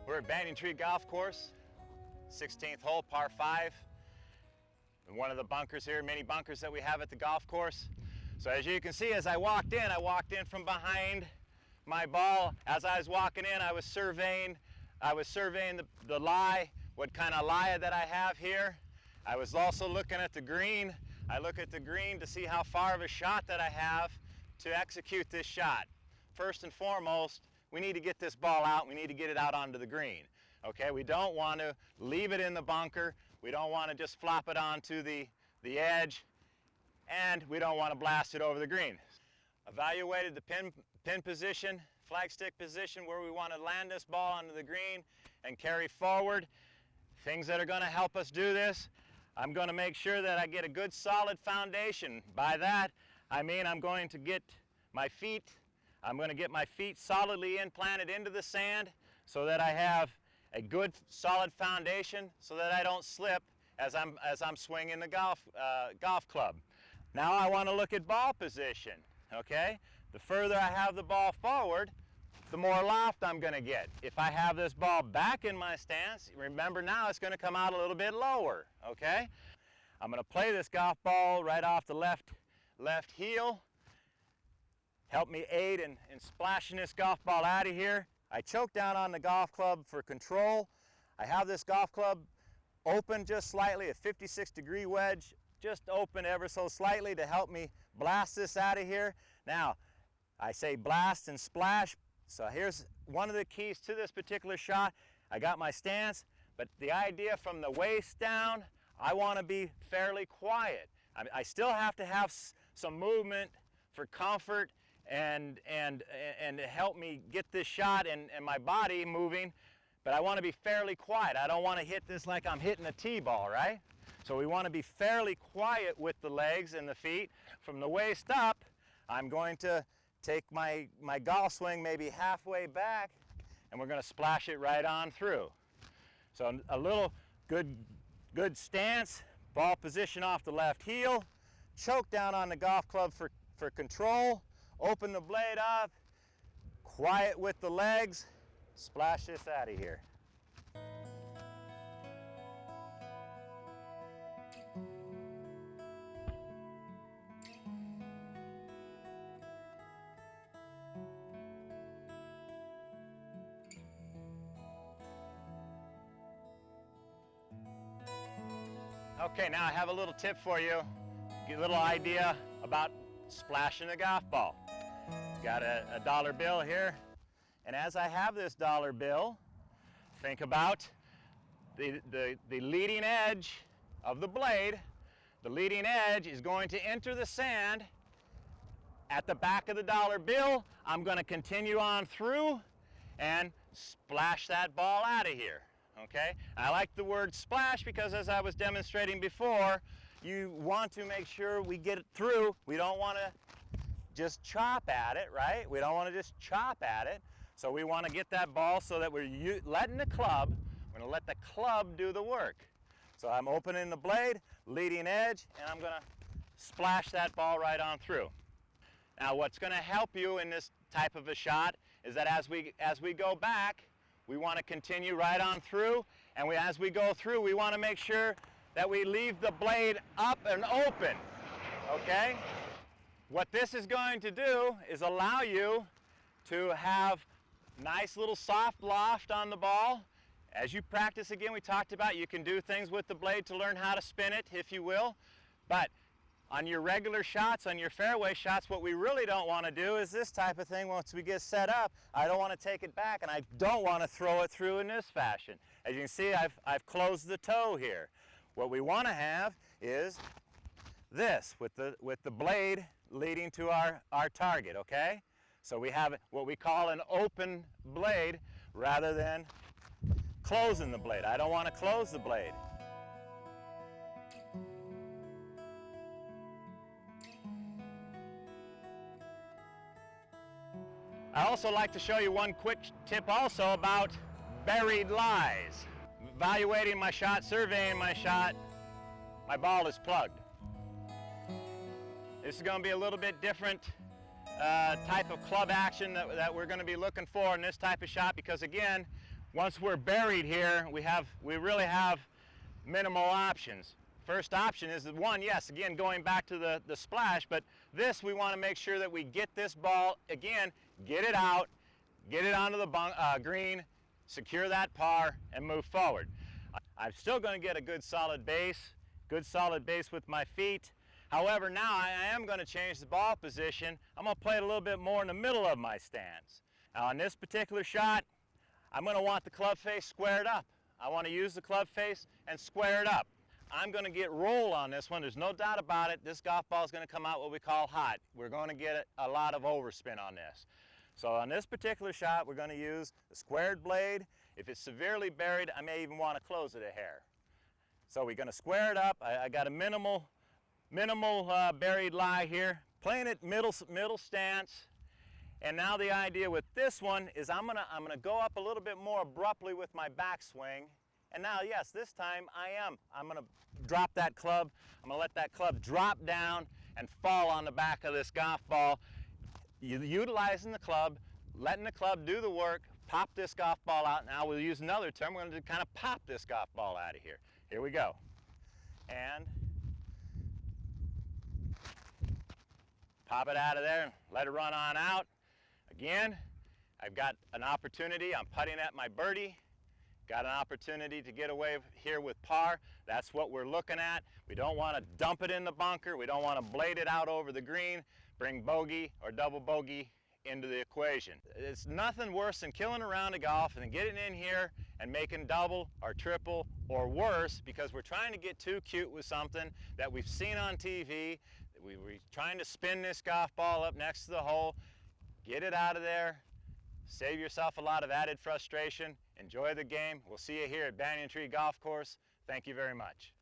We're at Banyan Tree Golf Course, 16th hole, par 5. In one of the bunkers here, many bunkers that we have at the golf course. So as you can see, as I walked in from behind my ball. As I was walking in, I was surveying the lie, what kind of lie that I have here. I was also looking at the green. I look at the green to see how far of a shot that I have to execute this shot. First and foremost, we need to get this ball out. We need to get it out onto the green. Okay, we don't want to leave it in the bunker. We don't want to just flop it onto the edge, and we don't want to blast it over the green. Evaluated the pin position, flag stick position, where we want to land this ball onto the green and carry forward. Things that are going to help us do this: I'm going to make sure that I get a good solid foundation. By that, I mean I'm going to get my feet solidly implanted into the sand so that I have a good solid foundation so that I don't slip as I'm swinging the golf club. Now I want to look at ball position, okay? The further I have the ball forward, the more loft I'm going to get. If I have this ball back in my stance, remember now it's going to come out a little bit lower, okay? I'm going to play this golf ball right off the left heel. Help me aid in splashing this golf ball out of here. I choke down on the golf club for control. I have this golf club open just slightly, a 56-degree wedge, just open ever so slightly to help me blast this out of here. Now, I say blast and splash. So here's one of the keys to this particular shot. I got my stance, but the idea from the waist down, I want to be fairly quiet. I still have to have some movement for comfort and to help me get this shot and my body moving, but I want to be fairly quiet. I don't want to hit this like I'm hitting a T-ball, right? So we want to be fairly quiet with the legs and the feet. From the waist up, I'm going to take my golf swing maybe halfway back, and we're going to splash it right on through. So a little good stance, ball position off the left heel, choke down on the golf club for control, open the blade up, quiet with the legs, splash this out of here. Okay, now I have a little tip for you. Get a little idea about splashing a golf ball. Got a dollar bill here, and as I have this dollar bill, think about the leading edge of the blade. The leading edge is going to enter the sand at the back of the dollar bill. I'm going to continue on through and splash that ball out of here. Okay? I like the word splash because, as I was demonstrating before, you want to make sure we get it through. We don't want to just chop at it, right? We don't want to just chop at it. So we want to get that ball so that we're letting the club, we're going to let the club do the work. So I'm opening the blade, leading edge, and I'm going to splash that ball right on through. Now what's going to help you in this type of a shot is that as we go back, we want to continue right on through, and as we go through, we want to make sure that we leave the blade up and open, okay? What this is going to do is allow you to have nice little soft loft on the ball. As you practice, again, we talked about you can do things with the blade to learn how to spin it, if you will, but on your regular shots, on your fairway shots, what we really don't want to do is this type of thing. Once we get set up, I don't want to take it back, and I don't want to throw it through in this fashion. As you can see, I've closed the toe here. What we want to have is this, with the blade leading to our target, okay? So we have what we call an open blade rather than closing the blade. I don't want to close the blade. I also like to show you one quick tip also about buried lies. Evaluating my shot, surveying my shot, my ball is plugged. This is going to be a little bit different type of club action that we're going to be looking for in this type of shot, because again, once we're buried here, we really have minimal options. First option is the one, yes, again, going back to the splash, but this, we want to make sure that we get this ball, again, get it out, get it onto the green, secure that par, and move forward. I'm still going to get a good solid base with my feet. However, now I am going to change the ball position. I'm going to play it a little bit more in the middle of my stance. Now on this particular shot, I'm going to want the club face squared up. I want to use the club face and square it up. I'm going to get roll on this one. There's no doubt about it. This golf ball is going to come out what we call hot. We're going to get a lot of overspin on this. So on this particular shot, we're going to use the squared blade. If it's severely buried, I may even want to close it a hair. So we're going to square it up. I got a minimal buried lie here. Playing it middle stance. And now the idea with this one is I'm gonna go up a little bit more abruptly with my backswing. And now, yes, this time I'm gonna drop that club. I'm gonna let that club drop down and fall on the back of this golf ball. Utilizing the club, letting the club do the work, pop this golf ball out. Now we'll use another term. We're gonna kind of pop this golf ball out of here. Here we go. And pop it out of there and let it run on out. Again, I've got an opportunity. I'm putting at my birdie. Got an opportunity to get away here with par. That's what we're looking at. We don't want to dump it in the bunker. We don't want to blade it out over the green, bring bogey or double bogey into the equation. It's nothing worse than killing a round of golf and then getting in here and making double or triple or worse because we're trying to get too cute with something that we've seen on TV. We're trying to spin this golf ball up next to the hole. Get it out of there. Save yourself a lot of added frustration. Enjoy the game. We'll see you here at Banyan Tree Golf Course. Thank you very much.